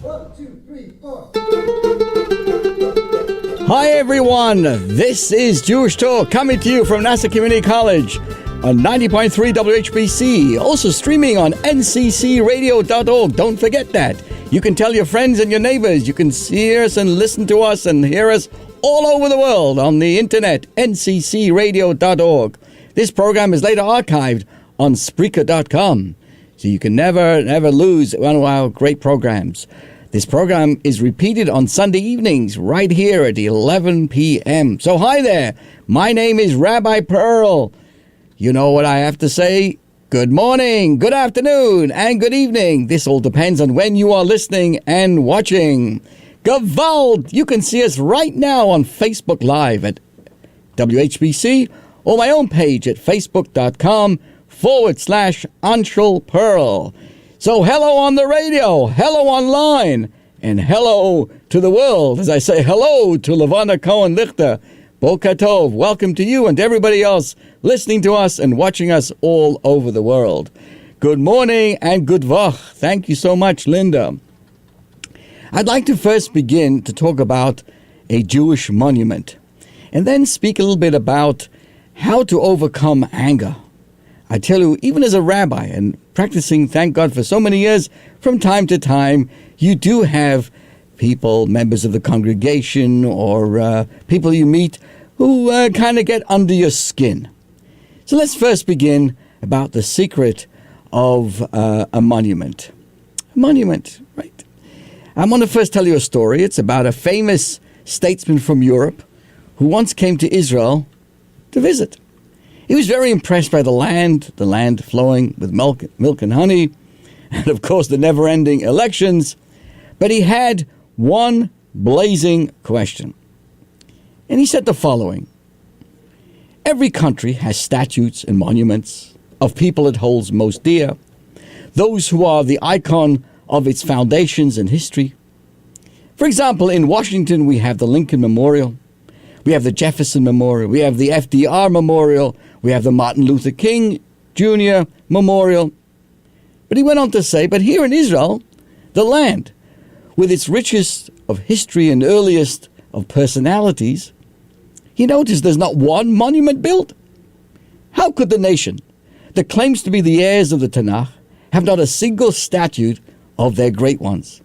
1, 2, 3, 4. Hi everyone, this is Jewish Talk coming to you from Nassau Community College on 90.3 WHPC, also streaming on nccradio.org. Don't forget that. You can tell your friends and your neighbors. You can see us and listen to us and hear us all over the world on the internet, nccradio.org. This program is later archived on Spreaker.com, so you can never lose one of our great programs. This program is repeated on Sunday evenings right here at 11 p.m. So hi there. My name is Rabbi Perl. You know what I have to say? Good morning, good afternoon, and good evening. This all depends on when you are listening and watching. Gewalt! You can see us right now on Facebook Live at WHPC or my own page at facebook.com/Anshel Pearl. So hello on the radio, hello online, and hello to the world. As I say, hello to Levana Cohen-Lichter. Boker Tov, welcome to you and everybody else listening to us and watching us all over the world. Good morning and good vach. Thank you so much, Linda. I'd like to first begin to talk about a Jewish monument and then speak a little bit about how to overcome anger. I tell you, even as a rabbi and practicing, thank God, for so many years, from time to time, you do have people, members of the congregation, or people you meet who kind of get under your skin. So let's first begin about the secret of a monument. A monument, right? I want to first tell you a story. It's about a famous statesman from Europe who once came to Israel to visit. He was very impressed by the land flowing with milk and honey, and of course the never-ending elections. But he had one blazing question. And he said the following: every country has statues and monuments of people it holds most dear, those who are the icon of its foundations and history. For example, in Washington we have the Lincoln Memorial, we have the Jefferson Memorial, we have the FDR Memorial, we have the Martin Luther King Jr. Memorial. But he went on to say, but here in Israel, the land, with its richest of history and earliest of personalities, he noticed there's not one monument built. How could the nation that claims to be the heirs of the Tanakh have not a single statue of their great ones?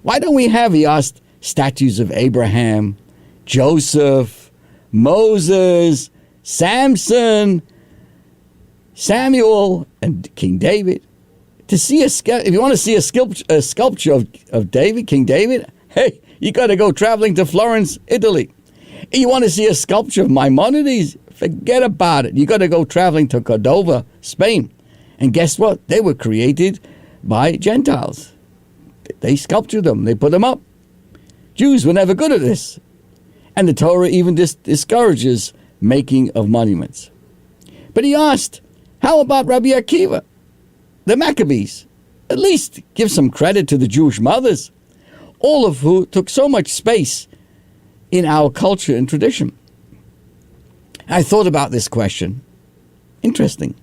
Why don't we have, he asked, statues of Abraham, Joseph, Moses, Samson, Samuel, and King David? If you want to see a sculpture of David, King David, hey, you got to go traveling to Florence, Italy. You want to see a sculpture of Maimonides? Forget about it. You got to go traveling to Cordova, Spain. And guess what? They were created by Gentiles. They sculptured them. They put them up. Jews were never good at this. And the Torah even discourages making of monuments. But he asked, how about Rabbi Akiva, the Maccabees? At least give some credit to the Jewish mothers, all of who took so much space in our culture and tradition. I thought about this question. Interesting.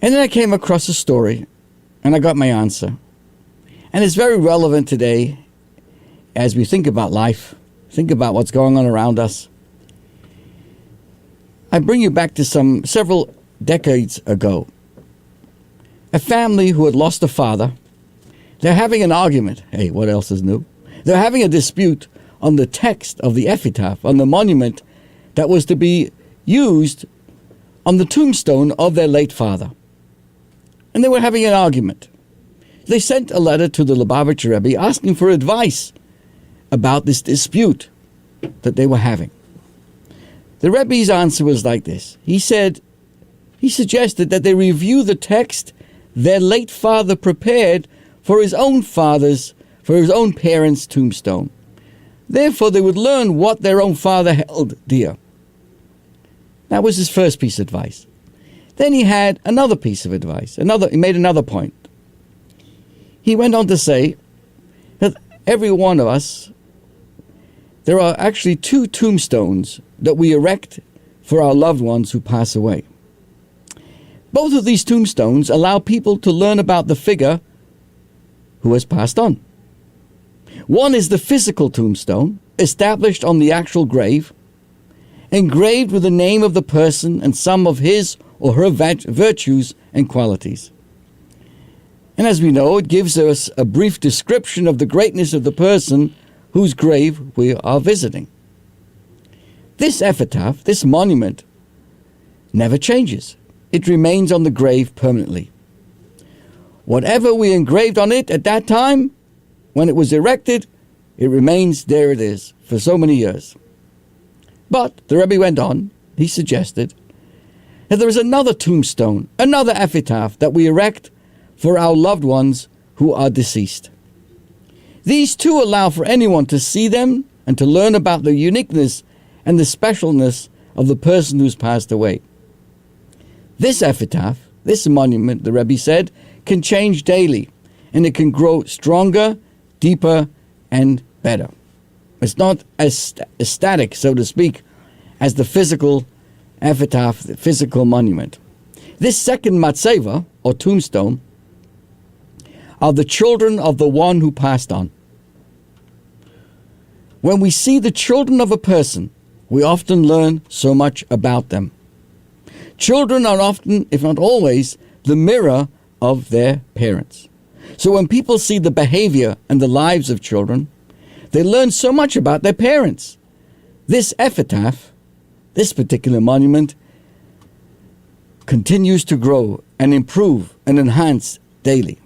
And then I came across a story, and I got my answer. And it's very relevant today as we think about life, think about what's going on around us. I bring you back to several decades ago. A family who had lost a father, they're having an argument. Hey, what else is new? They're having a dispute on the text of the epitaph, on the monument that was to be used on the tombstone of their late father. And they were having an argument. They sent a letter to the Lubavitcher Rebbe asking for advice about this dispute that they were having. The Rebbe's answer was like this. He suggested that they review the text their late father prepared for his own parents' tombstone. Therefore, they would learn what their own father held dear. That was his first piece of advice. Then he had another piece of advice. He made another point. He went on to say that every one of us, there are actually 2 tombstones that we erect for our loved ones who pass away. Both of these tombstones allow people to learn about the figure who has passed on. One is the physical tombstone, established on the actual grave, engraved with the name of the person and some of his or her virtues and qualities. And as we know, it gives us a brief description of the greatness of the person whose grave we are visiting. This epitaph, this monument, never changes. It remains on the grave permanently. Whatever we engraved on it at that time, when it was erected, it remains there it is for so many years. But the Rebbe went on, he suggested, that there is another tombstone, another epitaph that we erect for our loved ones who are deceased. These too allow for anyone to see them and to learn about the uniqueness and the specialness of the person who's passed away. This epitaph, this monument, the Rebbe said, can change daily, and it can grow stronger, deeper, and better. It's not as static, so to speak, as the physical epitaph, the physical monument. This second matzeva, or tombstone, are the children of the one who passed on. When we see the children of a person, we often learn so much about them. Children are often, if not always, the mirror of their parents. So when people see the behavior and the lives of children, they learn so much about their parents. This epitaph, this particular monument, continues to grow and improve and enhance daily.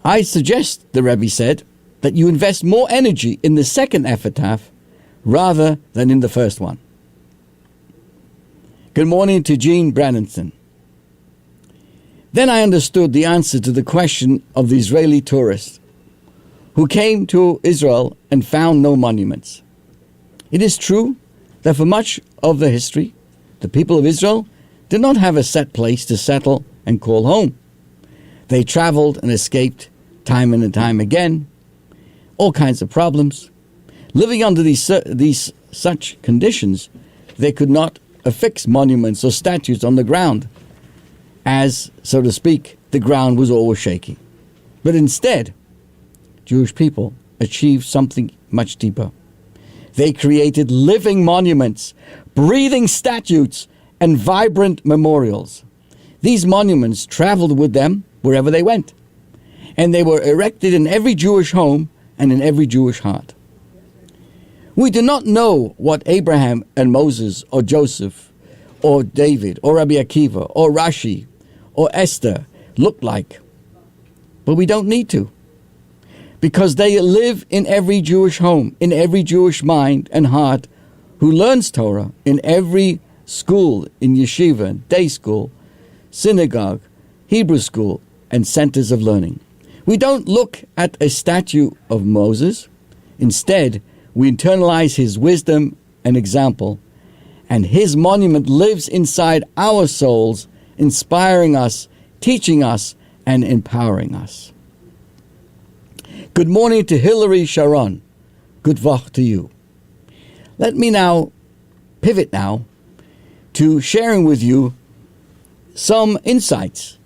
I suggest, the Rebbe said, that you invest more energy in the second epitaph rather than in the first one. Good morning to Jean Branninson. Then I understood the answer to the question of the Israeli tourist who came to Israel and found no monuments. It is true that for much of the history, the people of Israel did not have a set place to settle and call home. They traveled and escaped time and time again, all kinds of problems. Living under these such conditions, they could not affix monuments or statues on the ground, as, so to speak, the ground was always shaky. But instead, Jewish people achieved something much deeper. They created living monuments, breathing statues, and vibrant memorials. These monuments traveled with them wherever they went, and they were erected in every Jewish home and in every Jewish heart. We do not know what Abraham and Moses or Joseph or David or Rabbi Akiva or Rashi or Esther looked like, but we don't need to, because they live in every Jewish home, in every Jewish mind and heart who learns Torah in every school, in yeshiva, day school, synagogue, Hebrew school, and centers of learning. We don't look at a statue of Moses. Instead, we internalize his wisdom and example, and his monument lives inside our souls, inspiring us, teaching us, and empowering us. Good morning to Hillary Sharon. Good vach to you. Let me now pivot to sharing with you some insights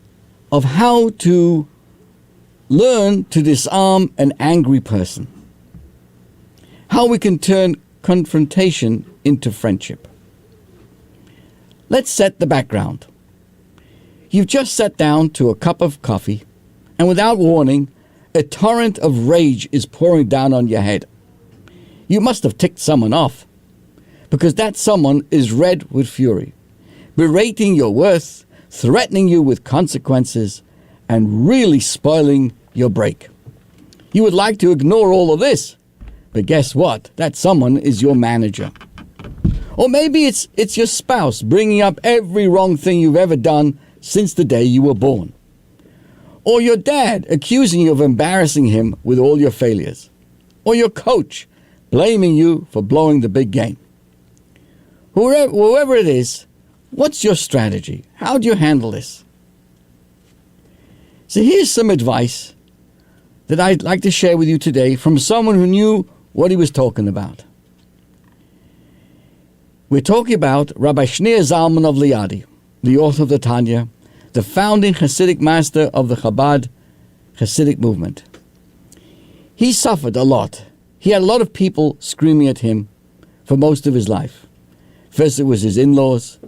of how to learn to disarm an angry person. How we can turn confrontation into friendship. Let's set the background. You've just sat down to a cup of coffee, and without warning, a torrent of rage is pouring down on your head. You must have ticked someone off, because that someone is red with fury, berating your worth, threatening you with consequences, and really spoiling your break. You would like to ignore all of this, but guess what? That someone is your manager. Or maybe it's your spouse bringing up every wrong thing you've ever done since the day you were born. Or your dad accusing you of embarrassing him with all your failures. Or your coach blaming you for blowing the big game. Whoever it is, what's your strategy? How do you handle this? So here's some advice that I'd like to share with you today from someone who knew what he was talking about. We're talking about Rabbi Shneir Zalman of Liadi, the author of the Tanya, the founding Hasidic master of the Chabad Hasidic movement. He suffered a lot. He had a lot of people screaming at him for most of his life. First it was his in-laws,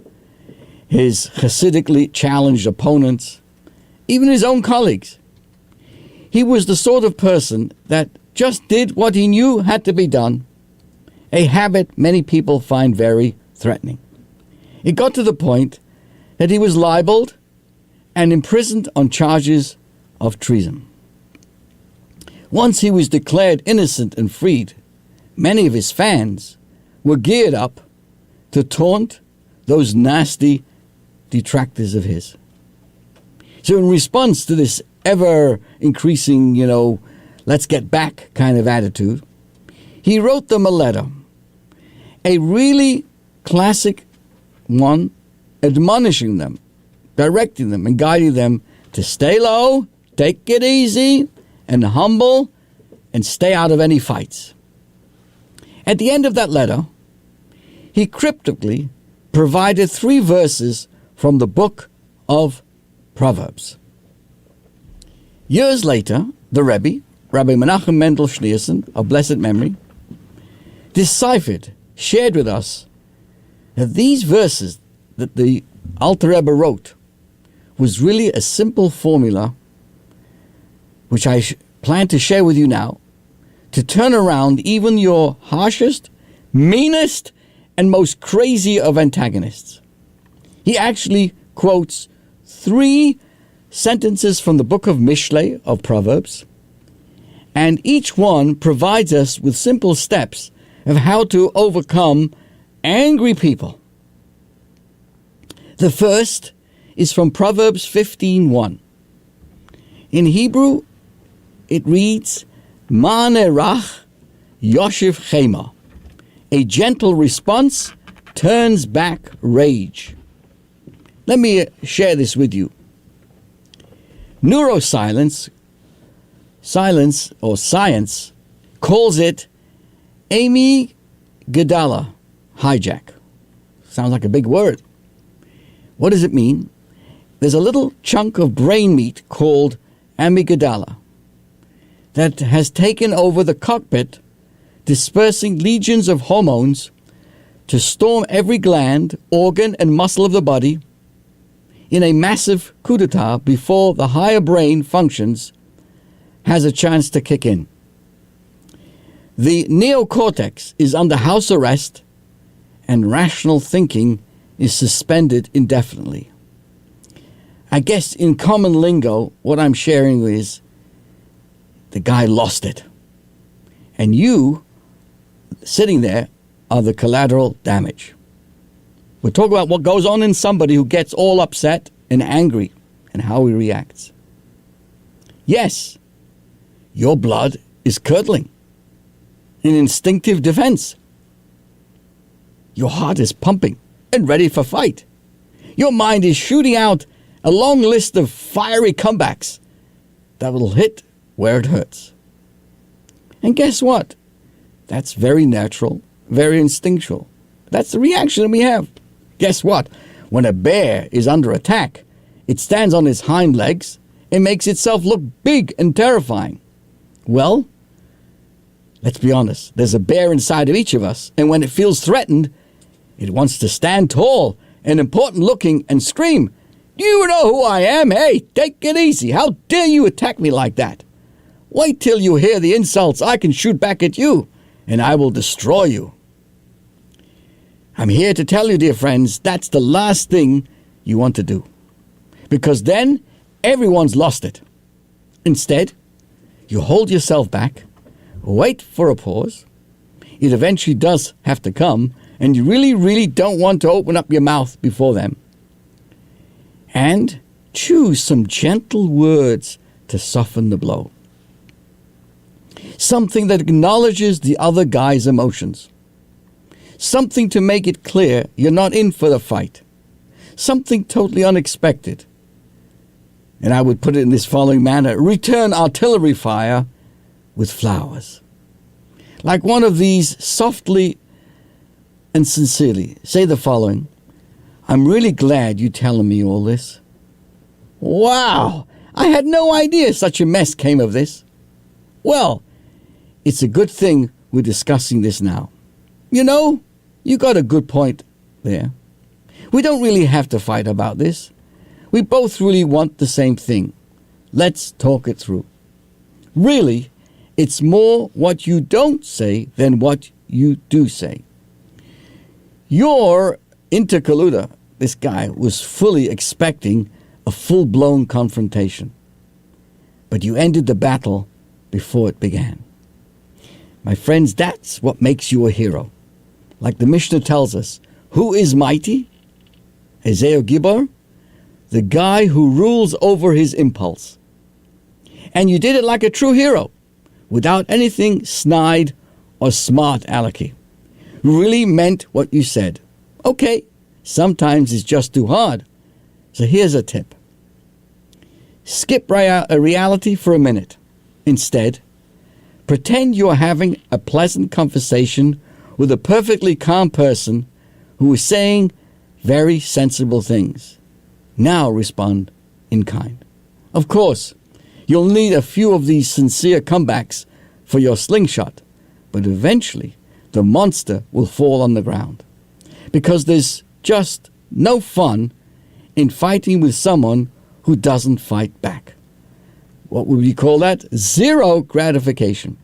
his Hasidically challenged opponents, even his own colleagues. He was the sort of person that just did what he knew had to be done, a habit many people find very threatening. It got to the point that he was libeled and imprisoned on charges of treason. Once he was declared innocent and freed, many of his fans were geared up to taunt those nasty detractors of his. So in response to this ever-increasing, let's get back kind of attitude, he wrote them a letter, a really classic one, admonishing them, directing them, and guiding them to stay low, take it easy, and humble, and stay out of any fights. At the end of that letter, he cryptically provided 3 verses from the book of Proverbs. Years later, the Rebbe, Rabbi Menachem Mendel Schneerson, of blessed memory, shared with us that these verses that the Alter Rebbe wrote was really a simple formula, which I plan to share with you now, to turn around even your harshest, meanest, and most crazy of antagonists. He actually quotes 3 sentences from the book of Mishlei, of Proverbs, and each one provides us with simple steps of how to overcome angry people. The first is from Proverbs 15:1. In Hebrew, it reads, Ma'anerach yoshiv chema. A gentle response turns back rage. Let me share this with you. Neuroscience, science, calls it amygdala hijack. Sounds like a big word. What does it mean? There's a little chunk of brain meat called amygdala that has taken over the cockpit, dispersing legions of hormones to storm every gland, organ, and muscle of the body in a massive coup d'etat before the higher brain functions has a chance to kick in. The neocortex is under house arrest, and rational thinking is suspended indefinitely. I guess in common lingo, what I'm sharing is the guy lost it. And you, sitting there, are the collateral damage. We're talking about what goes on in somebody who gets all upset and angry and how he reacts. Yes, your blood is curdling in instinctive defense. Your heart is pumping and ready for fight. Your mind is shooting out a long list of fiery comebacks that will hit where it hurts. And guess what? That's very natural, very instinctual. That's the reaction that we have. Guess what? When a bear is under attack, it stands on its hind legs and makes itself look big and terrifying. Well, let's be honest. There's a bear inside of each of us, and when it feels threatened, it wants to stand tall and important looking and scream, "Do you know who I am? Hey, take it easy. How dare you attack me like that? Wait till you hear the insults I can shoot back at you, and I will destroy you." I'm here to tell you, dear friends, that's the last thing you want to do, because then everyone's lost it. Instead, you hold yourself back, wait for a pause. It eventually does have to come, and you really, really don't want to open up your mouth before them. And choose some gentle words to soften the blow. Something that acknowledges the other guy's emotions. Something to make it clear you're not in for the fight. Something totally unexpected. And I would put it in this following manner: return artillery fire with flowers. Like one of these, softly and sincerely say the following: I'm really glad you're telling me all this. Wow! I had no idea such a mess came of this. Well, it's a good thing we're discussing this now. You know, you got a good point there. We don't really have to fight about this. We both really want the same thing. Let's talk it through. Really, it's more what you don't say than what you do say. Your intercolluder, this guy, was fully expecting a full-blown confrontation. But you ended the battle before it began. My friends, that's what makes you a hero. Like the Mishnah tells us, who is mighty? Ezeo Gibor, the guy who rules over his impulse. And you did it like a true hero, without anything snide or smart alecky. You really meant what you said. Okay, sometimes it's just too hard. So here's a tip. Skip reality for a minute. Instead, pretend you're having a pleasant conversation with a perfectly calm person who is saying very sensible things. Now respond in kind. Of course, you'll need a few of these sincere comebacks for your slingshot, but eventually the monster will fall on the ground. Because there's just no fun in fighting with someone who doesn't fight back. What would we call that? Zero gratification,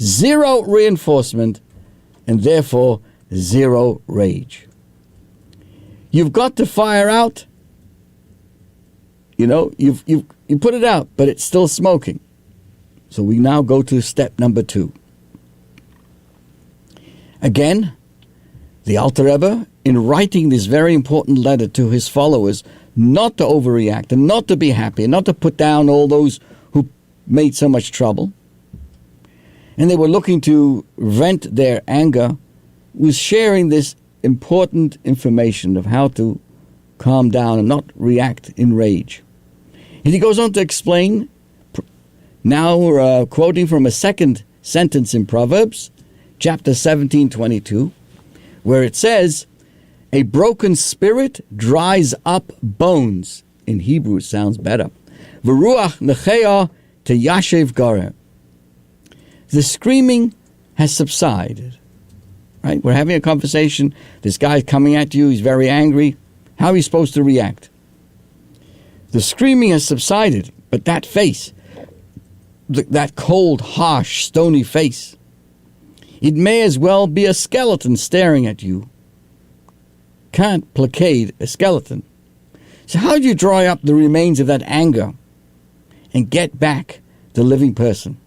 zero reinforcement, and therefore zero rage. You've got to fire out. You know, you put it out, but it's still smoking. So we now go to step number 2. Again, the Alter Rebbe, in writing this very important letter to his followers, not to overreact and not to be happy and not to put down all those who made so much trouble, and they were looking to vent their anger, was sharing this important information of how to calm down and not react in rage. And he goes on to explain, now we're quoting from a second sentence in Proverbs, chapter 17:22, where it says, a broken spirit dries up bones. In Hebrew, it sounds better. V'ruach nechea teyashev garer. The screaming has subsided. Right? We're having a conversation. This guy's coming at you. He's very angry. How are you supposed to react? The screaming has subsided, but that face, that cold, harsh, stony face, it may as well be a skeleton staring at you. Can't placate a skeleton. So how do you dry up the remains of that anger and get back the living person?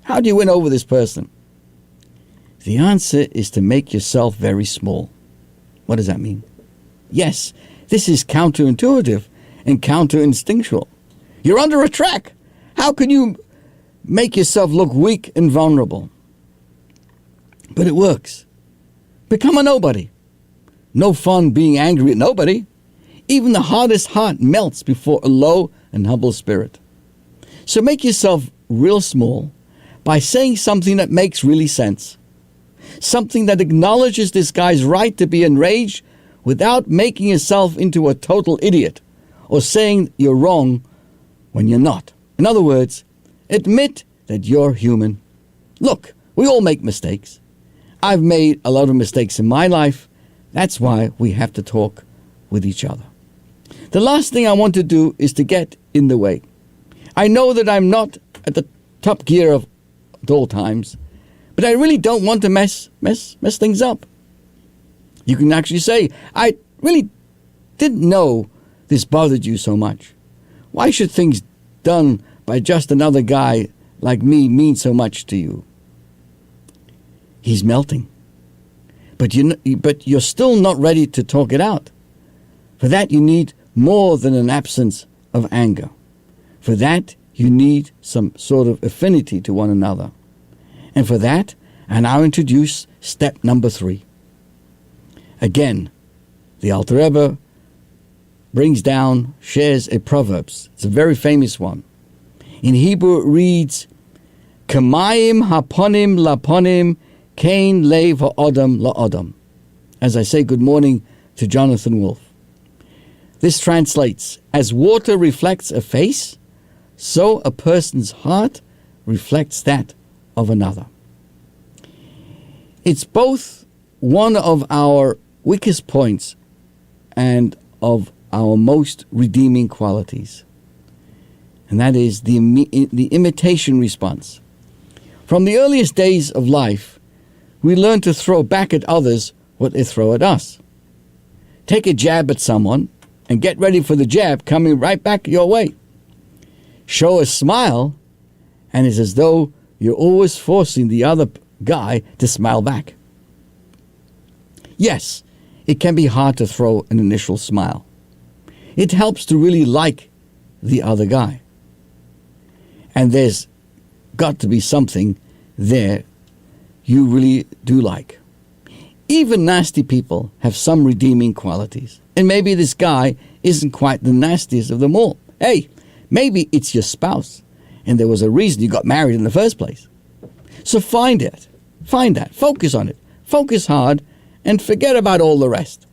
How do you win over this person? The answer is to make yourself very small. What does that mean? Yes, this is counterintuitive and counterinstinctual. You're under attack. How can you make yourself look weak and vulnerable? But it works. Become a nobody. No fun being angry at nobody. Even the hardest heart melts before a low and humble spirit. So make yourself real small by saying something that makes really sense. Something that acknowledges this guy's right to be enraged without making yourself into a total idiot or saying you're wrong when you're not. In other words, admit that you're human. Look, we all make mistakes. I've made a lot of mistakes in my life. That's why we have to talk with each other. The last thing I want to do is to get in the way. I know that I'm not at the top gear at all times, but I really don't want to mess things up. You can actually say, I really didn't know this bothered you so much. Why should things done by just another guy like me mean so much to you? He's melting. But you're still not ready to talk it out. For that, you need more than an absence of anger. For that, you need some sort of affinity to one another. And for that, I now introduce step number 3. Again, the Alter Rebbe shares a Proverbs. It's a very famous one. In Hebrew, it reads, Kamayim haponim laponim Kain lev ha'odam la'odam. As I say good morning to Jonathan Wolfe. This translates, as water reflects a face, so a person's heart reflects that of another. It's both one of our weakest points and of our most redeeming qualities. And that is the imitation response. From the earliest days of life, we learn to throw back at others what they throw at us. Take a jab at someone and get ready for the jab coming right back your way. Show a smile, and it's as though you're always forcing the other guy to smile back. Yes, it can be hard to throw an initial smile. It helps to really like the other guy. And there's got to be something there you really do like. Even nasty people have some redeeming qualities. And maybe this guy isn't quite the nastiest of them all. Hey, maybe it's your spouse, and there was a reason you got married in the first place. So find it. Find that. Focus on it. Focus hard, and forget about all the rest.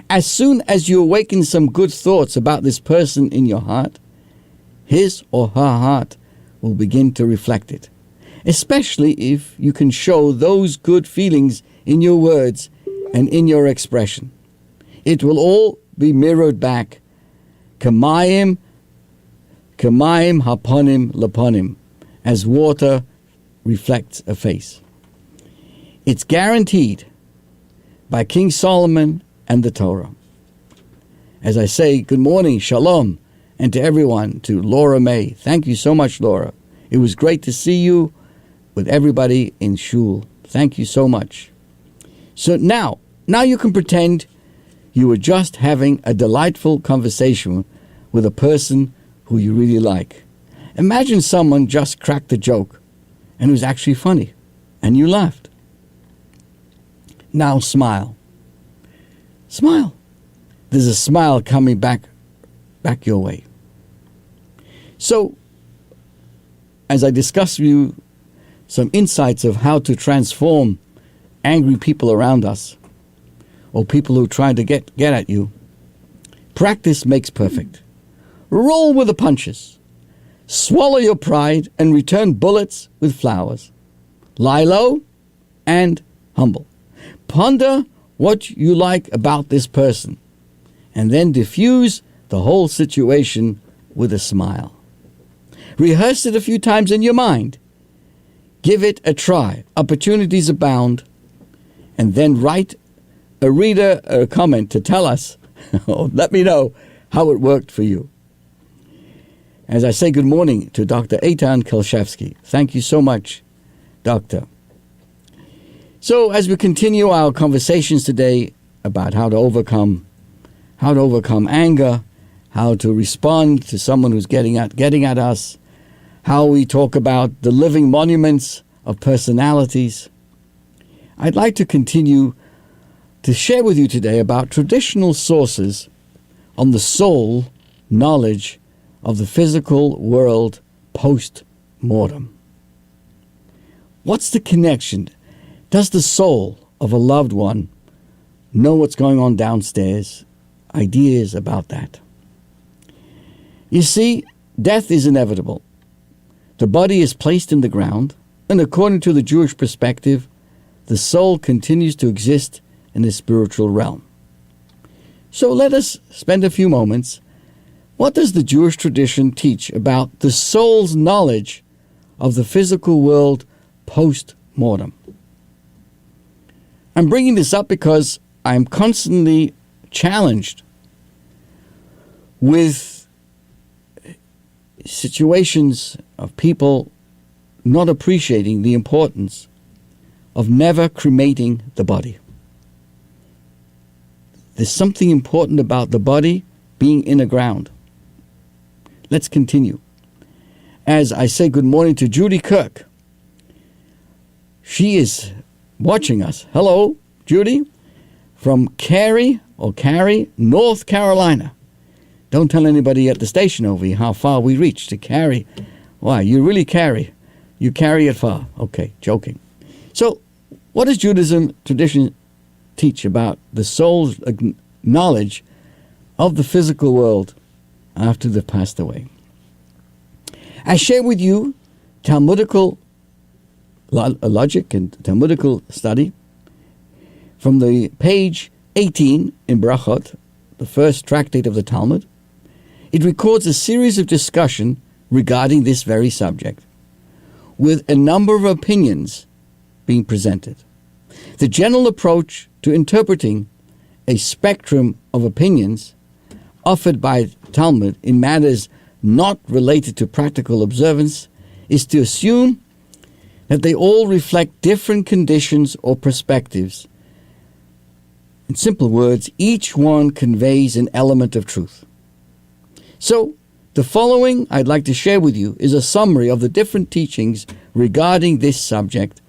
As soon as you awaken some good thoughts about this person in your heart, his or her heart will begin to reflect it, especially if you can show those good feelings in your words and in your expression. It will all be mirrored back. Kamayim haponim laponim, as water reflects a face. It's guaranteed by King Solomon and the Torah. As I say, good morning, shalom, and to everyone, to Laura May. Thank you so much, Laura. It was great to see you with everybody in shul. Thank you so much. So now you can pretend you were just having a delightful conversation with a person who you really like. Imagine someone just cracked a joke and it was actually funny and you laughed. Now smile. Smile. There's a smile coming back your way. So, as I discuss with you some insights of how to transform angry people around us, or people who try to get at you, practice makes perfect. Roll with the punches. Swallow your pride and return bullets with flowers. Lie low and humble. Ponder what you like about this person, and then diffuse the whole situation with a smile. Rehearse it a few times in your mind. Give it a try. Opportunities abound. And then write a reader a comment to tell us, or let me know how it worked for you. As I say good morning to Dr. Eitan Kelshevsky. Thank you so much, Doctor. So as we continue our conversations today about how to overcome anger, how to respond to someone who's getting at us, how we talk about the living monuments of personalities, I'd like to continue to share with you today about traditional sources on the soul knowledge of the physical world post-mortem. What's the connection? Does the soul of a loved one know what's going on downstairs? Ideas about that. You see, death is inevitable. The body is placed in the ground, and according to the Jewish perspective, the soul continues to exist in the spiritual realm. So let us spend a few moments. What does the Jewish tradition teach about the soul's knowledge of the physical world post-mortem? I'm bringing this up because I'm constantly challenged with situations of people not appreciating the importance of never cremating the body. There's something important about the body being in the ground. Let's continue. As I say good morning to Judy Kirk. She is watching us. Hello, Judy, from Cary, North Carolina. Don't tell anybody at the station over here how far we reach to Cary. Why, you really carry. You carry it far. Okay, joking. So, what does Judaism tradition teach about the soul's knowledge of the physical world after they've passed away? I share with you Talmudical logic and Talmudical study from the page 18 in Brachot, the first tractate of the Talmud. It records a series of discussion regarding this very subject, with a number of opinions being presented. The general approach to interpreting a spectrum of opinions offered by Talmud in matters not related to practical observance is to assume that they all reflect different conditions or perspectives. In simple words, each one conveys an element of truth. So, the following I'd like to share with you is a summary of the different teachings regarding this subject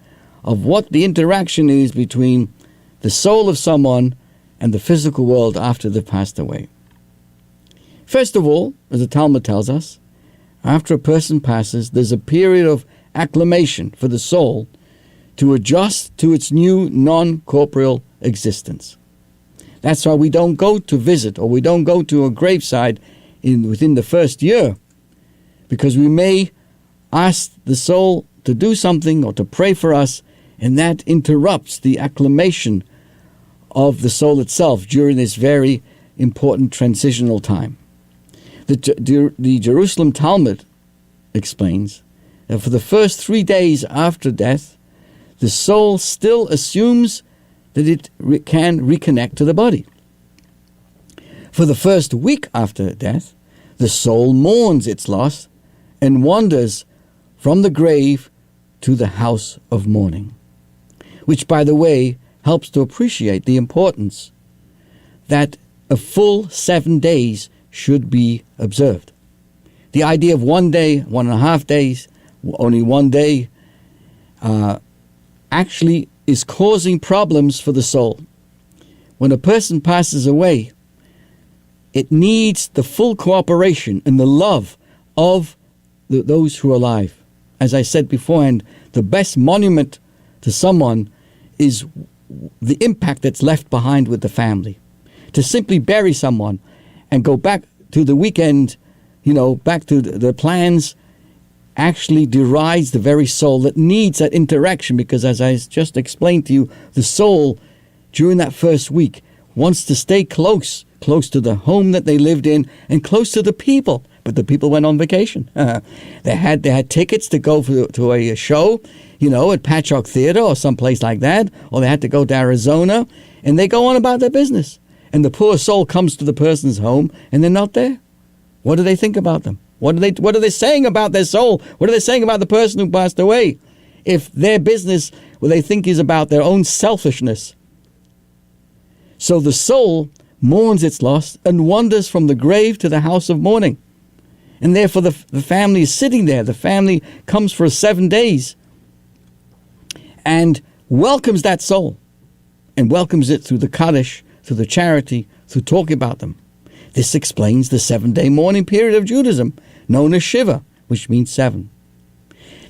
of what the interaction is between the soul of someone and the physical world after they've passed away. First of all, as the Talmud tells us, after a person passes, there's a period of acclimation for the soul to adjust to its new non-corporeal existence. That's why we don't go to visit or we don't go to a graveside within the first year, because we may ask the soul to do something or to pray for us, and that interrupts the acclimation of the soul itself during this very important transitional time. The Jerusalem Talmud explains that for the first 3 days after death, the soul still assumes that it can reconnect to the body. For the first week after death, the soul mourns its loss and wanders from the grave to the house of mourning, which, by the way, helps to appreciate the importance that a full 7 days should be observed. The idea of 1 day, 1.5 days, only 1 day, actually is causing problems for the soul. When a person passes away, it needs the full cooperation and the love of those who are alive. As I said beforehand, the best monument to someone is the impact that's left behind with the family. To simply bury someone and go back to the weekend, back to the plans, actually derides the very soul that needs that interaction, because as I just explained to you, the soul during that first week wants to stay close to the home that they lived in and close to the people. But the people went on vacation. They had tickets to go to a show, at Patchogue Theater or someplace like that, or they had to go to Arizona, and they go on about their business. And the poor soul comes to the person's home, and they're not there. What do they think about them? What are they saying about their soul? What are they saying about the person who passed away? If their business, they think is about their own selfishness. So the soul mourns its loss and wanders from the grave to the house of mourning. And therefore the family is sitting there. The family comes for 7 days and welcomes that soul, and welcomes it through the Kaddish, through the charity, through talking about them. This explains the 7-day mourning period of Judaism, known as Shiva, which means 7.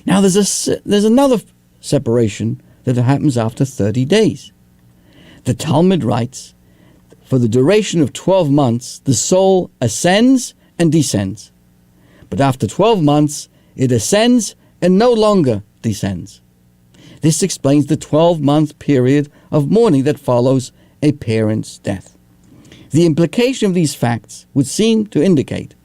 Now there's another separation that happens after 30 days. The Talmud writes, for the duration of 12 months, the soul ascends and descends. But after 12 months, it ascends and no longer descends. This explains the 12-month period of mourning that follows a parent's death. The implication of these facts would seem to indicate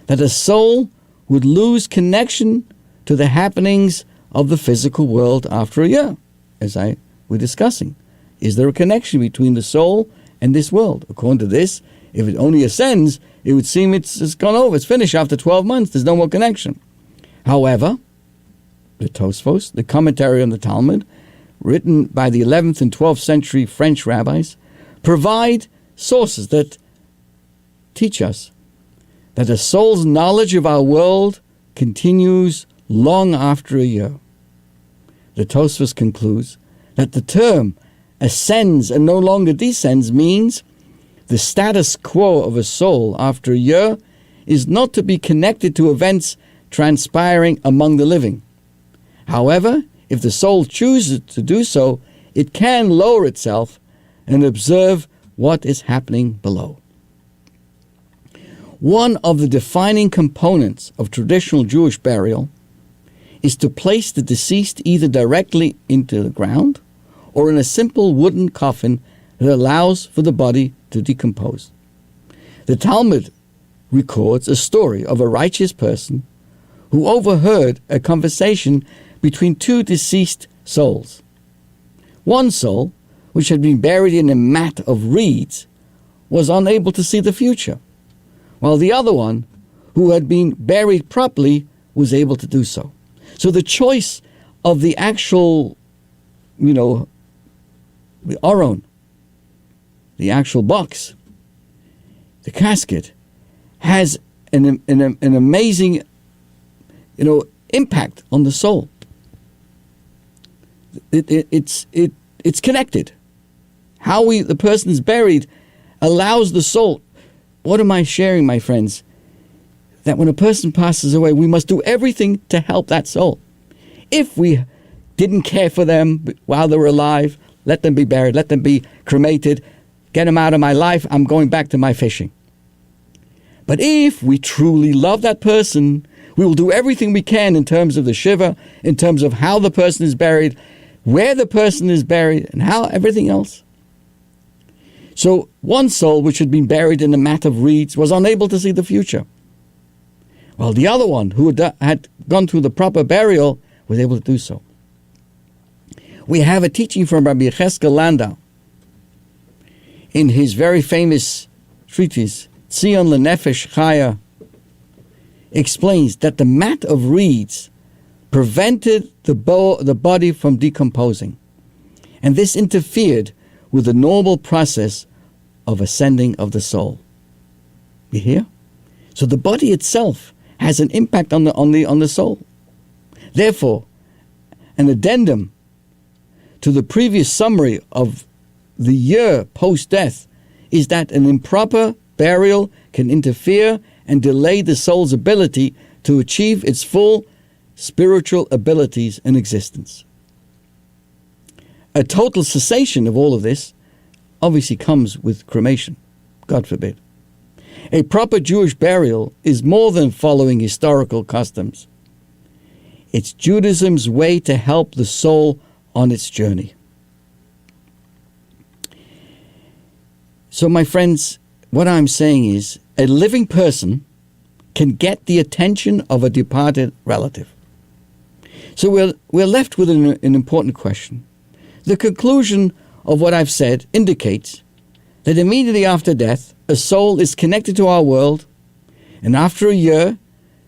that a soul would lose connection to the happenings of the physical world after a year, as I was discussing. Is there a connection between the soul and this world? According to this, if it only ascends, it would seem it's gone over, it's finished after 12 months, there's no more connection. However, the Tosfos, the commentary on the Talmud, written by the 11th and 12th century French rabbis, provide sources that teach us that a soul's knowledge of our world continues long after a year. The Tosfos concludes that the term ascends and no longer descends means the status quo of a soul after a year is not to be connected to events transpiring among the living. However, if the soul chooses to do so, it can lower itself and observe what is happening below. One of the defining components of traditional Jewish burial is to place the deceased either directly into the ground or in a simple wooden coffin that allows for the body to decompose. The Talmud records a story of a righteous person who overheard a conversation between two deceased souls. One soul, which had been buried in a mat of reeds, was unable to see the future, while the other one, who had been buried properly, was able to do so. So the choice of the actual, the aron, the actual box, the casket, has an amazing, impact on the soul. It's connected. How the person is buried allows the soul. What am I sharing, my friends? That when a person passes away, we must do everything to help that soul. If we didn't care for them while they were alive, let them be buried, let them be cremated, get them out of my life, I'm going back to my fishing. But if we truly love that person, we will do everything we can in terms of the shiva, in terms of how the person is buried, where the person is buried, and how everything else. So one soul, which had been buried in a mat of reeds, was unable to see the future, while the other one, who had gone through the proper burial, was able to do so. We have a teaching from Rabbi Cheskel Landau in his very famous treatise, Tzion Lenefesh Chaya, explains that the mat of reeds prevented the body from decomposing, and this interfered with the normal process of ascending of the soul. You hear? So the body itself has an impact on the soul. Therefore, an addendum to the previous summary of the year post-death is that an improper burial can interfere and delay the soul's ability to achieve its full spiritual abilities and existence. A total cessation of all of this obviously comes with cremation, God forbid. A proper Jewish burial is more than following historical customs. It's Judaism's way to help the soul on its journey. So, my friends, what I'm saying is a living person can get the attention of a departed relative. So we're left with an important question. The conclusion of what I've said indicates that immediately after death, a soul is connected to our world, and after a year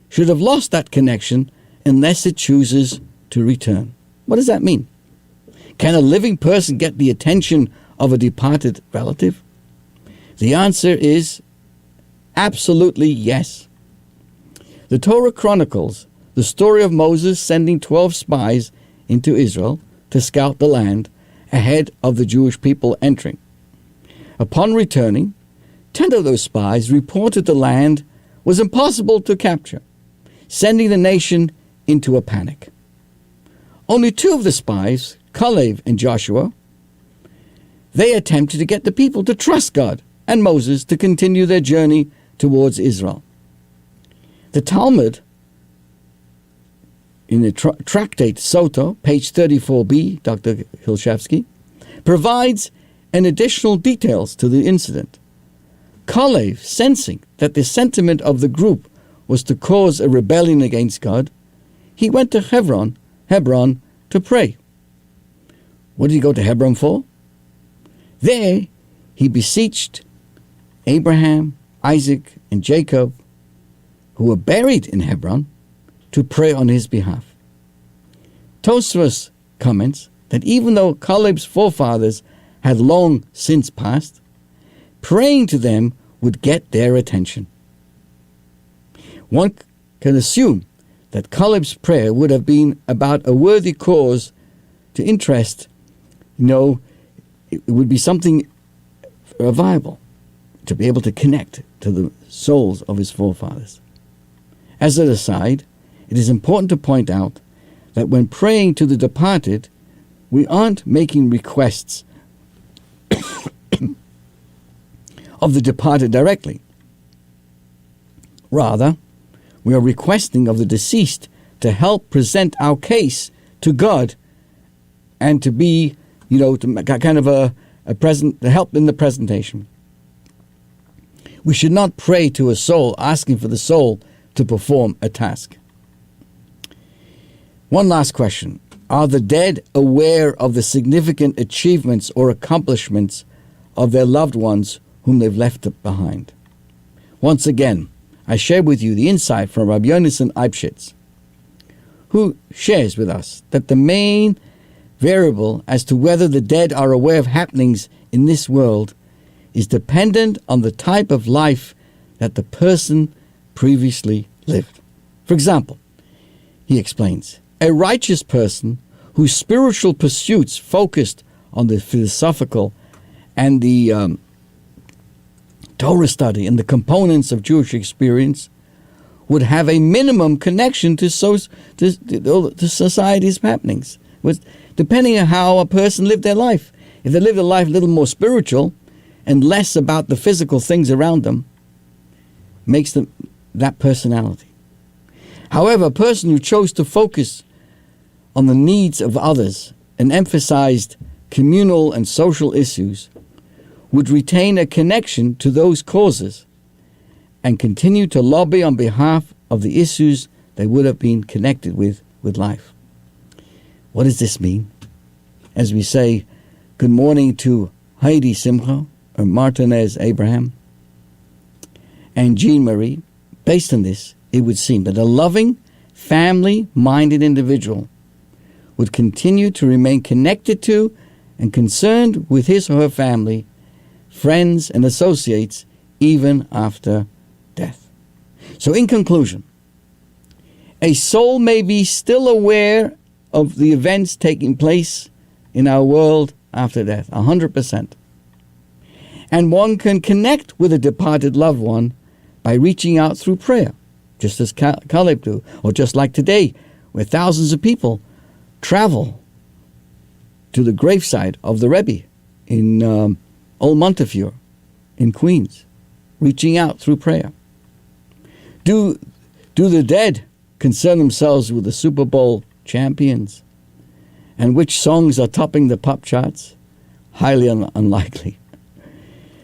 should have lost that connection unless it chooses to return. What does that mean? Can a living person get the attention of a departed relative? The answer is absolutely yes. The Torah chronicles the story of Moses sending 12 spies into Israel to scout the land ahead of the Jewish people entering. Upon returning, 10 of those spies reported the land was impossible to capture, sending the nation into a panic. Only 2 of the spies, Kalev and Joshua, they attempted to get the people to trust God and Moses to continue their journey towards Israel. The Talmud, in the tractate Soto, page 34b, Dr. Hilshevsky, provides an additional details to the incident. Kalev, sensing that the sentiment of the group was to cause a rebellion against God, he went to Hebron to pray. What did he go to Hebron for? There, he beseeched Abraham, Isaac, and Jacob, who were buried in Hebron, to pray on his behalf. Tosfos comments that even though Caleb's forefathers had long since passed, praying to them would get their attention. One can assume that Caleb's prayer would have been about a worthy cause to interest. It would be something viable to be able to connect to the souls of his forefathers. As an aside, it is important to point out that when praying to the departed, we aren't making requests of the departed directly. Rather, we are requesting of the deceased to help present our case to God and to be, to make kind of a present, to help in the presentation. We should not pray to a soul asking for the soul to perform a task. One last question. Are the dead aware of the significant achievements or accomplishments of their loved ones whom they've left behind? Once again, I share with you the insight from Rabbi Yonason Eibschitz, who shares with us that the main variable as to whether the dead are aware of happenings in this world is dependent on the type of life that the person previously lived. For example, he explains, a righteous person whose spiritual pursuits focused on the philosophical and the Torah study and the components of Jewish experience would have a minimum connection to society's happenings, depending on how a person lived their life. If they lived a life a little more spiritual and less about the physical things around them, makes them that personality. However, a person who chose to focus on the needs of others and emphasized communal and social issues would retain a connection to those causes and continue to lobby on behalf of the issues they would have been connected with life. What does this mean? As we say, good morning to Heidi Simcha, or Martinez Abraham, and Jean Marie, based on this, it would seem that a loving, family-minded individual would continue to remain connected to and concerned with his or her family, friends, and associates even after death. So in conclusion, a soul may be still aware of the events taking place in our world after death, 100%. And one can connect with a departed loved one by reaching out through prayer, just as Caleb do, or just like today, where thousands of people travel to the gravesite of the Rebbe in Old Montefiore in Queens, reaching out through prayer. Do the dead concern themselves with the Super Bowl champions and which songs are topping the pop charts? Highly unlikely.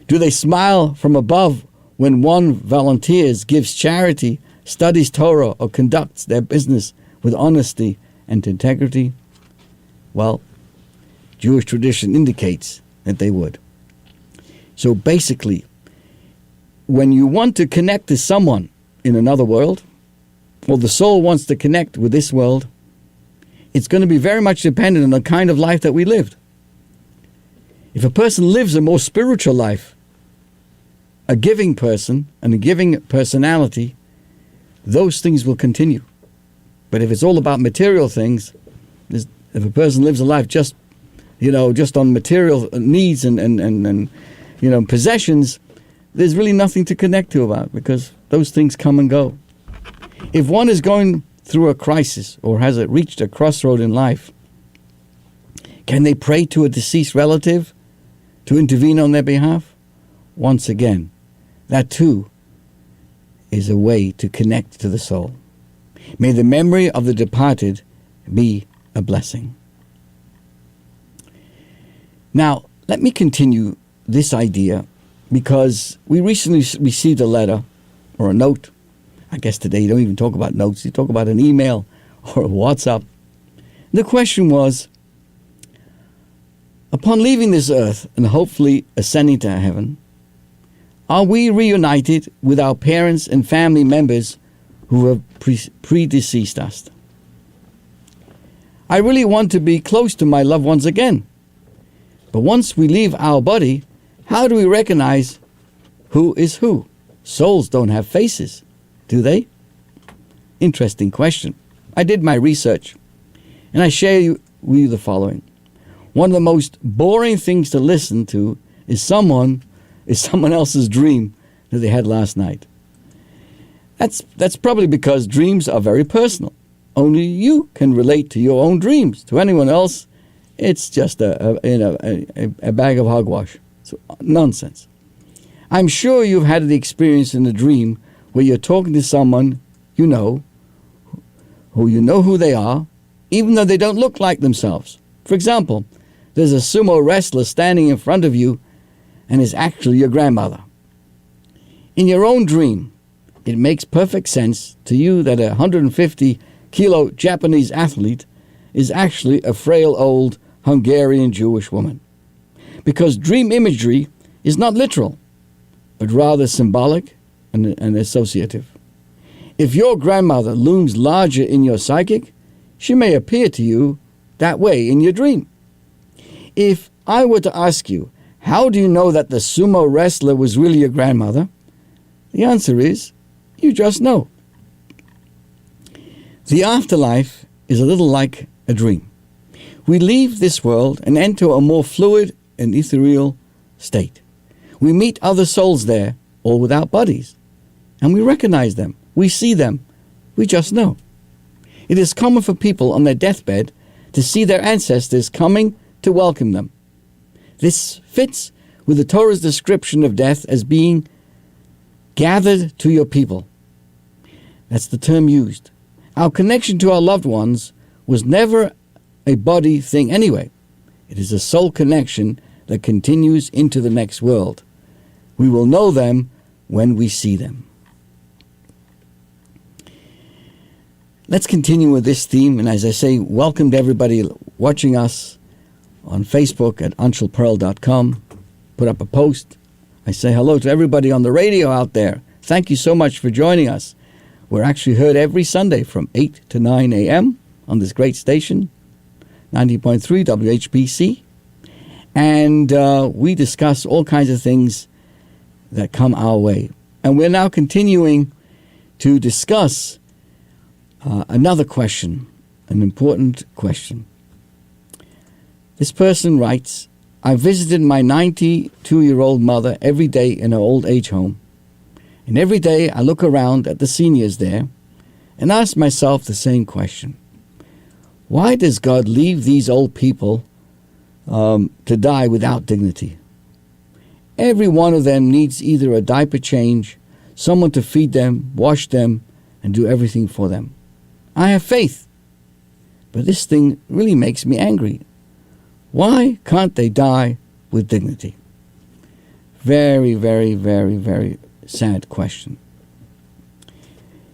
Do they smile from above when one volunteers, gives charity, studies Torah, or conducts their business with honesty and integrity? Well, Jewish tradition indicates that they would. So basically, when you want to connect to someone in another world, or the soul wants to connect with this world, it's going to be very much dependent on the kind of life that we lived. If a person lives a more spiritual life, a giving person and a giving personality, those things will continue. But if it's all about material things, if a person lives a life just on material needs and possessions, there's really nothing to connect to about, because those things come and go. If one is going through a crisis or has reached a crossroad in life, can they pray to a deceased relative to intervene on their behalf? Once again, that too is a way to connect to the soul. May the memory of the departed be a blessing. Now, let me continue this idea, because we recently received a letter or a note. I guess today you don't even talk about notes, you talk about an email or a WhatsApp. The question was, upon leaving this earth and hopefully ascending to heaven, are we reunited with our parents and family members who have predeceased us? I really want to be close to my loved ones again. But once we leave our body, how do we recognize who is who? Souls don't have faces, do they? Interesting question. I did my research, and I share with you the following. One of the most boring things to listen to is someone else's dream that they had last night. That's probably because dreams are very personal. Only you can relate to your own dreams. To anyone else, it's just a bag of hogwash. So nonsense. I'm sure you've had the experience in a dream where you're talking to someone you know who they are, even though they don't look like themselves. For example, there's a sumo wrestler standing in front of you and is actually your grandmother. In your own dream, it makes perfect sense to you that a 150-kilo Japanese athlete is actually a frail old Hungarian Jewish woman. Because dream imagery is not literal, but rather symbolic and associative. If your grandmother looms larger in your psychic, she may appear to you that way in your dream. If I were to ask you, how do you know that the sumo wrestler was really your grandmother? The answer is, you just know. The afterlife is a little like a dream. We leave this world and enter a more fluid and ethereal state. We meet other souls there, all without bodies, and we recognize them. We see them. We just know. It is common for people on their deathbed to see their ancestors coming to welcome them. This fits with the Torah's description of death as being gathered to your people. That's the term used. Our connection to our loved ones was never a body thing anyway. It is a soul connection that continues into the next world. We will know them when we see them. Let's continue with this theme, and as I say, welcome to everybody watching us on Facebook at AnshelPerl.com. Put up a post. I say hello to everybody on the radio out there. Thank you so much for joining us. We're actually heard every Sunday from 8 to 9 a.m. on this great station, 90.3 WHPC. And we discuss all kinds of things that come our way. And we're now continuing to discuss another question, an important question. This person writes, I visited my 92-year-old mother every day in her old age home. And every day I look around at the seniors there and ask myself the same question. Why does God leave these old people to die without dignity? Every one of them needs either a diaper change, someone to feed them, wash them, and do everything for them. I have faith, but this thing really makes me angry. Why can't they die with dignity? Very, very, very, very sad question.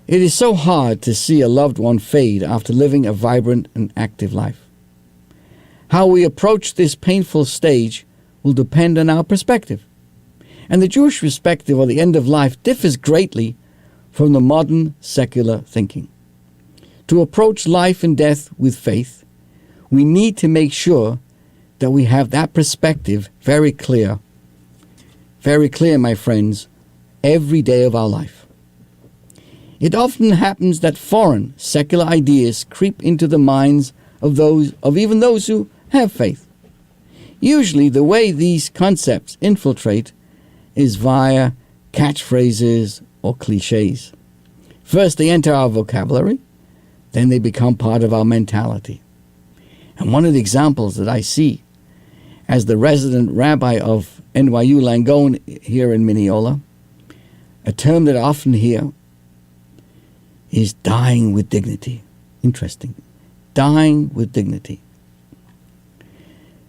It is so hard to see a loved one fade after living a vibrant and active life. How we approach this painful stage will depend on our perspective. And the Jewish perspective on the end of life differs greatly from the modern secular thinking. To approach life and death with faith, we need to make sure that we have that perspective very clear, my friends, every day of our life. It often happens that foreign, secular ideas creep into the minds of even those who have faith. Usually the way these concepts infiltrate is via catchphrases or cliches. First they enter our vocabulary, then they become part of our mentality. And one of the examples that I see as the resident rabbi of NYU Langone here in Mineola, a term that I often hear is dying with dignity. Interesting. Dying with dignity.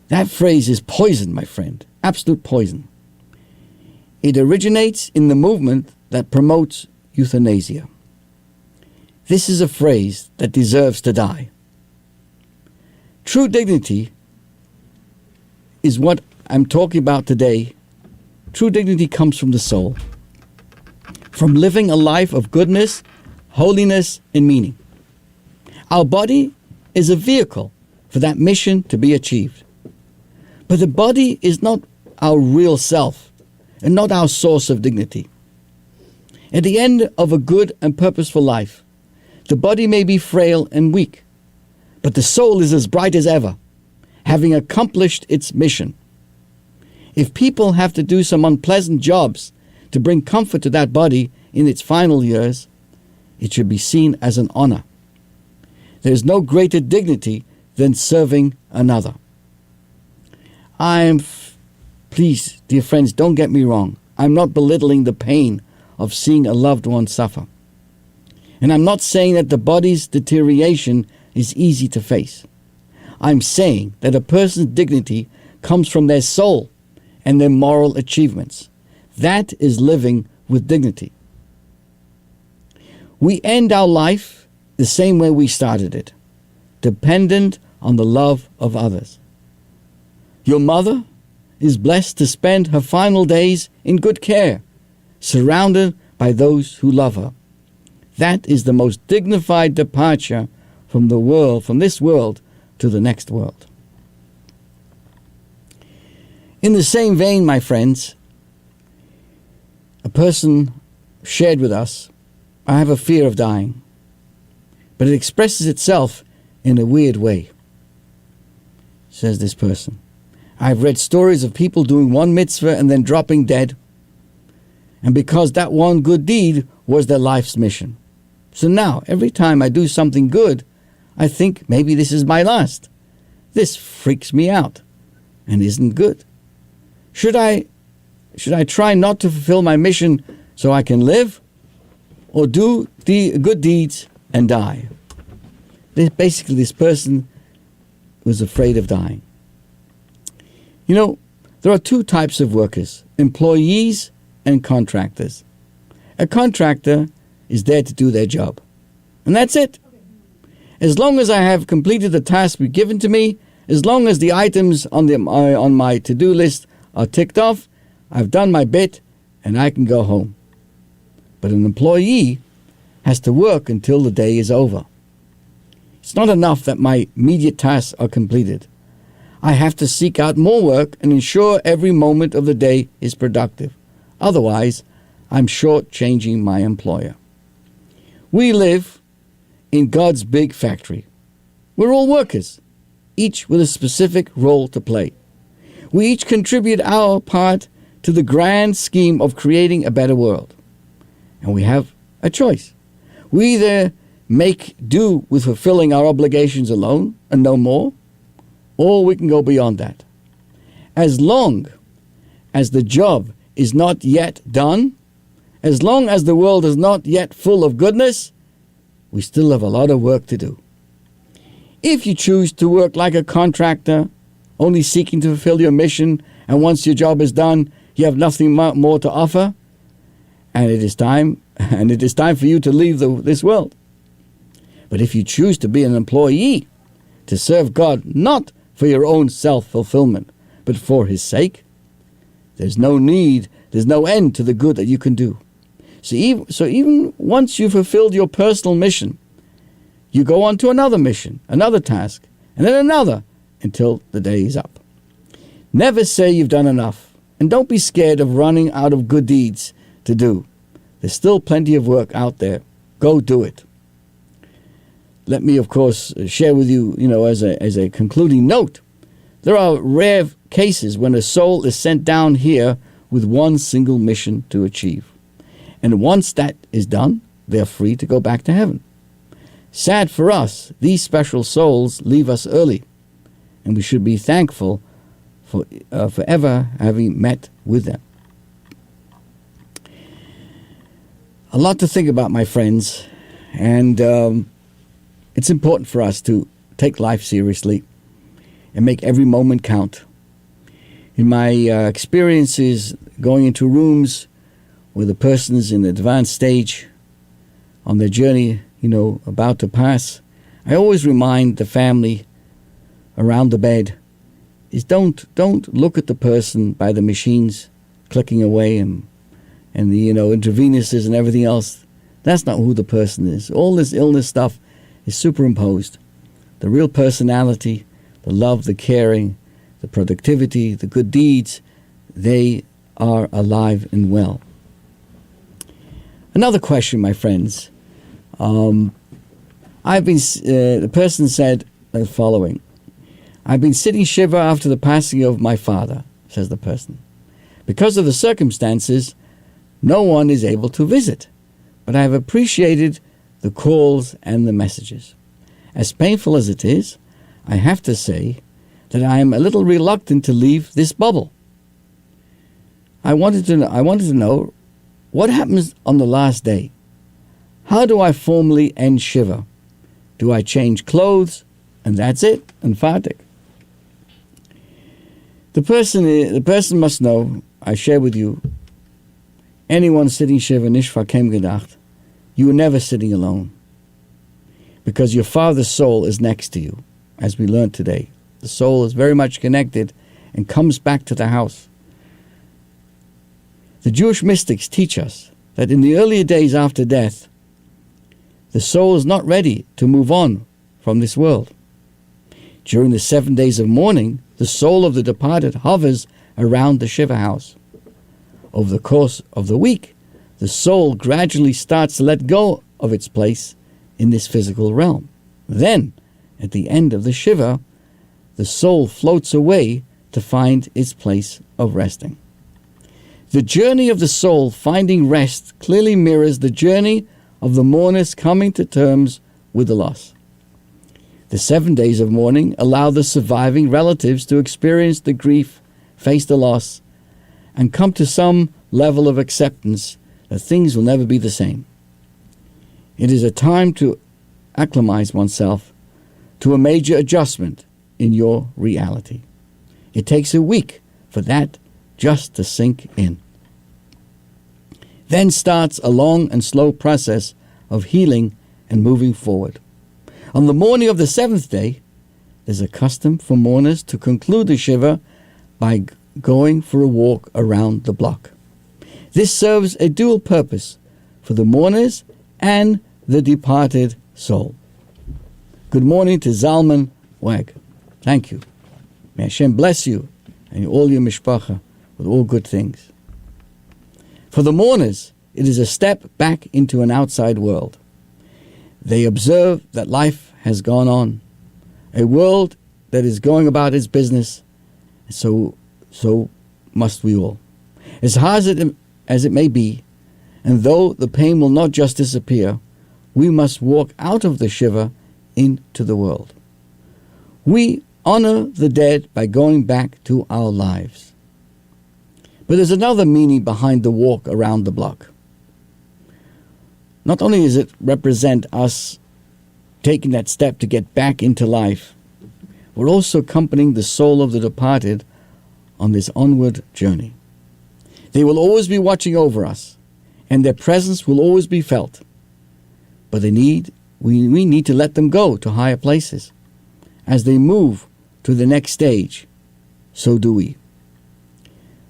That phrase is poison, my friend. Absolute poison. It originates in the movement that promotes euthanasia. This is a phrase that deserves to die. True dignity is what I'm talking about today. True dignity comes from the soul, from living a life of goodness, holiness, and meaning. Our body is a vehicle for that mission to be achieved. But the body is not our real self and not our source of dignity. At the end of a good and purposeful life, the body may be frail and weak, but the soul is as bright as ever, having accomplished its mission. If people have to do some unpleasant jobs to bring comfort to that body in its final years, it should be seen as an honor. There is no greater dignity than serving another. Please, dear friends, don't get me wrong. I'm not belittling the pain of seeing a loved one suffer. And I'm not saying that the body's deterioration is easy to face. I'm saying that a person's dignity comes from their soul and their moral achievements. That is living with dignity. We end our life the same way we started it, dependent on the love of others. Your mother is blessed to spend her final days in good care, surrounded by those who love her. That is the most dignified departure from the world, from this world to the next world. In the same vein, my friends, a person shared with us, I have a fear of dying, but it expresses itself in a weird way, says this person. I've read stories of people doing one mitzvah and then dropping dead, and because that one good deed was their life's mission. So now, every time I do something good, I think maybe this is my last. This freaks me out and isn't good. Should I try not to fulfill my mission so I can live, or do the good deeds and die? Basically, this person was afraid of dying. You know, there are two types of workers, employees and contractors. A contractor is there to do their job, and that's it. As long as I have completed the task given to me, as long as the items on my to-do list are ticked off, I've done my bit and I can go home. But an employee has to work until the day is over. It's not enough that my immediate tasks are completed. I have to seek out more work and ensure every moment of the day is productive. Otherwise, I'm shortchanging my employer. We live in God's big factory. We're all workers, each with a specific role to play. We each contribute our part to the grand scheme of creating a better world. And we have a choice. We either make do with fulfilling our obligations alone and no more, or we can go beyond that. As long as the job is not yet done, as long as the world is not yet full of goodness, we still have a lot of work to do. If you choose to work like a contractor, only seeking to fulfill your mission, and once your job is done, you have nothing more to offer, and it is time for you to leave this world. But if you choose to be an employee, to serve God not for your own self-fulfillment, but for His sake, there's no end to the good that you can do. So even once you've fulfilled your personal mission, you go on to another mission, another task, and then another, until the day is up. Never say you've done enough, and don't be scared of running out of good deeds to do. There's still plenty of work out there. Go do it. Let me, of course, share with you, as a concluding note, there are rare cases when a soul is sent down here with one single mission to achieve. And once that is done, they're free to go back to heaven. Sad for us, these special souls leave us early, and we should be thankful for ever having met with them. A lot to think about, my friends, and it's important for us to take life seriously and make every moment count. In my experiences going into rooms where the person is in an advanced stage on their journey, about to pass, I always remind the family around the bed is don't look at the person by the machines clicking away and the intravenous's and everything else. That's not who the person is. All this illness stuff is superimposed. The real personality, the love, the caring, the productivity, the good deeds, they are alive and well. Another question, my friends. The person said the following. I've been sitting shiva after the passing of my father, says the person. Because of the circumstances, no one is able to visit, but I have appreciated the calls and the messages. As painful as it is, I have to say that I am a little reluctant to leave this bubble. I wanted to know What happens on the last day? How do I formally end Shiva? Do I change clothes and that's it, and fartik? The person must know, I share with you, anyone sitting Shiva nishva kem gedacht, you are never sitting alone. Because your Father's soul is next to you, as we learned today. The soul is very much connected and comes back to the house. The Jewish mystics teach us that in the earlier days after death, the soul is not ready to move on from this world. During the 7 days of mourning, the soul of the departed hovers around the Shiva house. Over the course of the week, the soul gradually starts to let go of its place in this physical realm. Then, at the end of the Shiva, the soul floats away to find its place of resting. The journey of the soul finding rest clearly mirrors the journey of the mourners coming to terms with the loss. The 7 days of mourning allow the surviving relatives to experience the grief, face the loss, and come to some level of acceptance that things will never be the same. It is a time to acclimatize oneself to a major adjustment in your reality. It takes a week for that just to sink in. Then starts a long and slow process of healing and moving forward. On the morning of the 7th day, there's a custom for mourners to conclude the Shiva by going for a walk around the block. This serves a dual purpose for the mourners and the departed soul. Good morning to Zalman Weg. Thank you. May Hashem bless you and all your mishpacha with all good things. For the mourners, it is a step back into an outside world. They observe that life has gone on, a world that is going about its business, so must we all. As hard as it may be, and though the pain will not just disappear, we must walk out of the Shiva into the world. We honor the dead by going back to our lives. But there's another meaning behind the walk around the block. Not only does it represent us taking that step to get back into life, we're also accompanying the soul of the departed on this onward journey. They will always be watching over us, and their presence will always be felt. But we need to let them go to higher places. As they move to the next stage, so do we.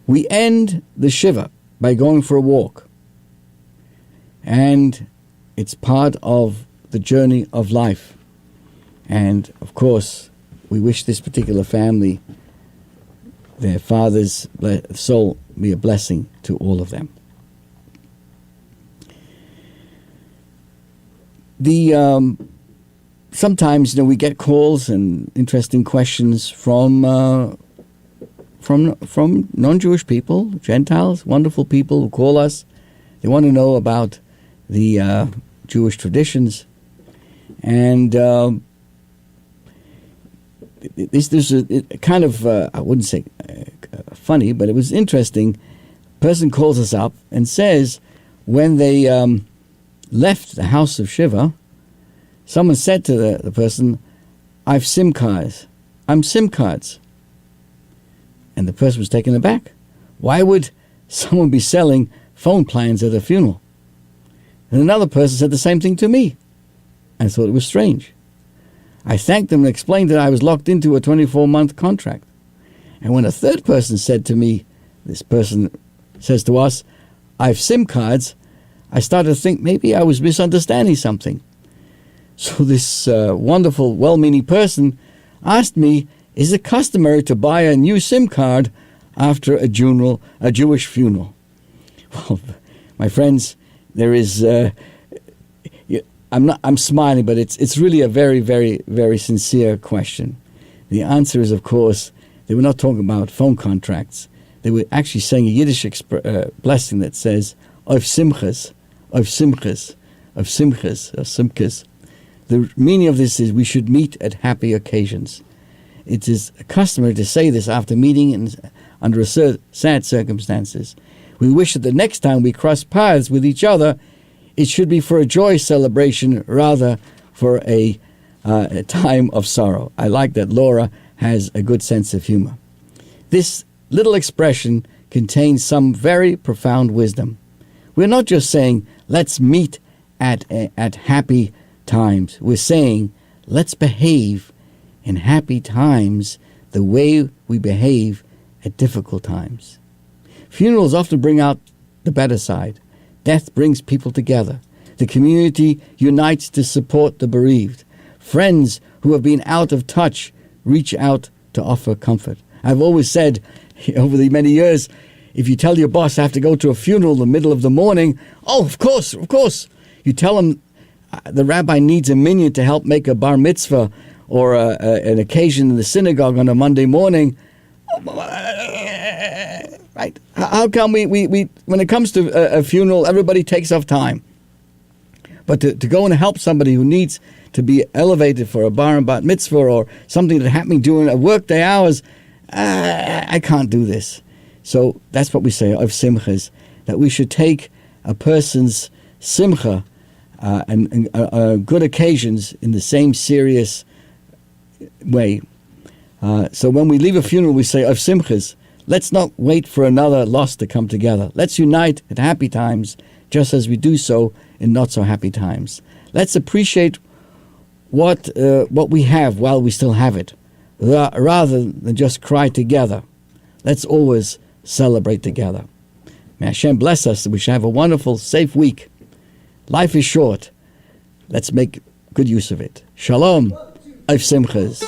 We end the Shiva by going for a walk. And it's part of the journey of life. And, of course, we wish this particular family, their father's soul, be a blessing to all of them. Sometimes, we get calls and interesting questions from non-Jewish people, Gentiles, wonderful people who call us. They want to know about the Jewish traditions, and this is a kind of I wouldn't say funny, but it was interesting. A person calls us up and says when they left the house of Shiva, someone said to the person, "I've SIM cards. I'm SIM cards." And the person was taken aback. Why would someone be selling phone plans at a funeral? And another person said the same thing to me. I thought it was strange. I thanked them and explained that I was locked into a 24-month contract. And when a third person said to me, this person says to us, "I've SIM cards," I started to think maybe I was misunderstanding something. So this wonderful, well-meaning person asked me, is it customary to buy a new SIM card after a Jewish funeral? Well, my friends, there is. I'm smiling, but it's really a very, very, very sincere question. The answer is, of course, they were not talking about phone contracts. They were actually saying a Yiddish blessing that says, "Of simchas, of simchas, of simchas, of simchas." The meaning of this is we should meet at happy occasions. It is customary to say this after meeting and under sad circumstances. We wish that the next time we cross paths with each other, it should be for a joy celebration rather for a time of sorrow. I like that Laura has a good sense of humor. This little expression contains some very profound wisdom. We're not just saying, let's meet at happy times. We're saying, let's behave in happy times the way we behave at difficult times. Funerals often bring out the better side. Death brings people together. The community unites to support the bereaved. Friends who have been out of touch reach out to offer comfort. I've always said over the many years, if you tell your boss I have to go to a funeral in the middle of the morning, oh, of course. You tell him the rabbi needs a minyan to help make a bar mitzvah or an occasion in the synagogue on a Monday morning. Right? How come we when it comes to a funeral, everybody takes off time? But to go and help somebody who needs to be elevated for a bar and bat mitzvah or something that happened during a workday hours, I can't do this. So that's what we say of simchas, that we should take a person's simcha and good occasions in the same serious way. So when we leave a funeral, we say of simchas, let's not wait for another loss to come together. Let's unite at happy times, just as we do so in not so happy times. Let's appreciate what we have while we still have it, rather than just cry together. Let's always celebrate together. May Hashem bless us that we shall have a wonderful, safe week. Life is short. Let's make good use of it. Shalom. Av Simchas.